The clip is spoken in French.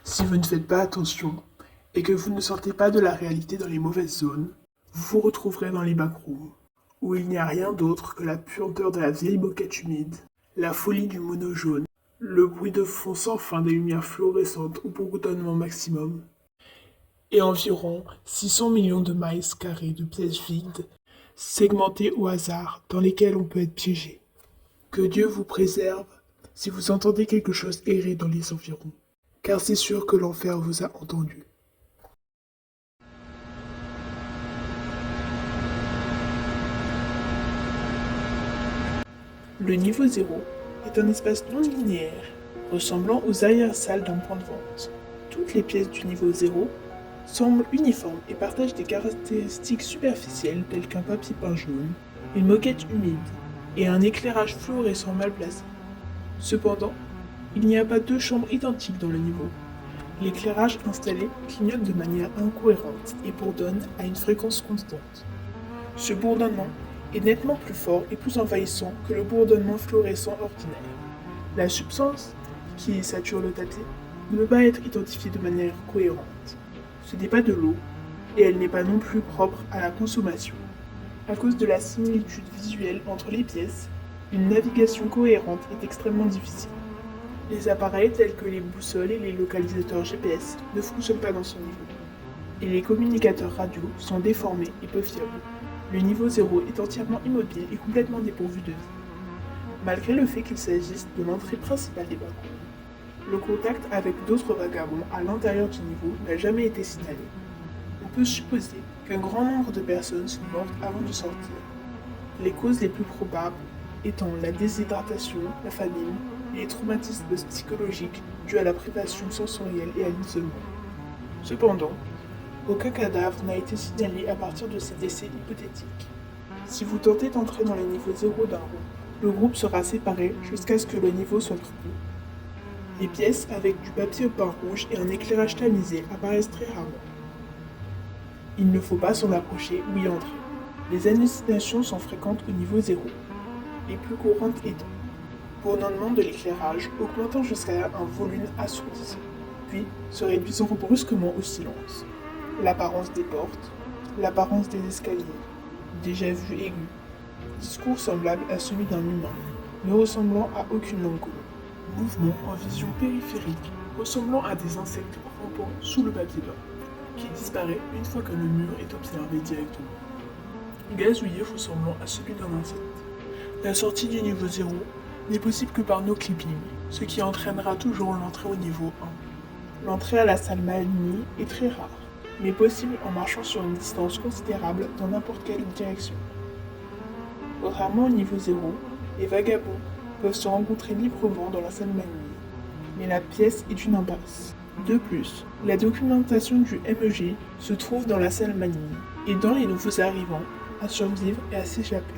Si vous ne faites pas attention et que vous ne sortez pas de la réalité dans les mauvaises zones, vous vous retrouverez dans les backrooms, où il n'y a rien d'autre que la puanteur de la vieille moquette humide, la folie du mono jaune, le bruit de fond sans fin des lumières fluorescentes au bourdonnement maximum, et environ 600 millions de miles carrés de pièces vides, segmentées au hasard, dans lesquelles on peut être piégé. Que Dieu vous préserve si vous entendez quelque chose errer dans les environs, car c'est sûr que l'enfer vous a entendu. Le niveau 0 est un espace non linéaire, ressemblant aux arrière-salles d'un point de vente. Toutes les pièces du niveau 0 semblent uniformes et partagent des caractéristiques superficielles telles qu'un papier peint jaune, une moquette humide et un éclairage fluorescent mal placé. Cependant, il n'y a pas deux chambres identiques dans le niveau. L'éclairage installé clignote de manière incohérente et bourdonne à une fréquence constante. Ce bourdonnement est nettement plus fort et plus envahissant que le bourdonnement fluorescent ordinaire. La substance qui sature le tapis ne peut pas être identifiée de manière cohérente. Ce n'est pas de l'eau et elle n'est pas non plus propre à la consommation. À cause de la similitude visuelle entre les pièces, une navigation cohérente est extrêmement difficile. Les appareils tels que les boussoles et les localisateurs GPS ne fonctionnent pas dans ce niveau. Et les communicateurs radio sont déformés et peu fiables. Le niveau 0 est entièrement immobile et complètement dépourvu de vie. Malgré le fait qu'il s'agisse de l'entrée principale des backrooms, le contact avec d'autres vagabonds à l'intérieur du niveau n'a jamais été signalé. On peut supposer qu'un grand nombre de personnes sont mortes avant de sortir. Les causes les plus probables étant la déshydratation, la famine et les traumatismes psychologiques dus à la privation sensorielle et à l'isolement. Cependant, aucun cadavre n'a été signalé à partir de ces décès hypothétiques. Si vous tentez d'entrer dans le niveau 0 d'un groupe, le groupe sera séparé jusqu'à ce que le niveau soit trouvé. Les pièces avec du papier peint rouge et un éclairage tamisé apparaissent très rarement. Il ne faut pas s'en approcher ou y entrer. Les hallucinations sont fréquentes au niveau 0, les plus courantes étant bourdonnement de l'éclairage augmentant jusqu'à un volume assourdissant, puis se réduisant brusquement au silence. L'apparence des portes, l'apparence des escaliers, déjà vu aigu, discours semblable à celui d'un humain, ne ressemblant à aucune langue commune. Mouvement en vision périphérique, ressemblant à des insectes rampant sous le papier peint, qui disparaît une fois que le mur est observé directement. Gazouillis ressemblant à celui d'un insecte. La sortie du niveau 0 n'est possible que par no clipping, ce qui entraînera toujours l'entrée au niveau 1. L'entrée à la salle Malini est très rare, mais possible en marchant sur une distance considérable dans n'importe quelle direction. Contrairement au niveau 0, les vagabonds peuvent se rencontrer librement dans la salle Malini, mais la pièce est une impasse. De plus, la documentation du MEG se trouve dans la salle Malini, aidant les nouveaux arrivants à survivre et à s'échapper.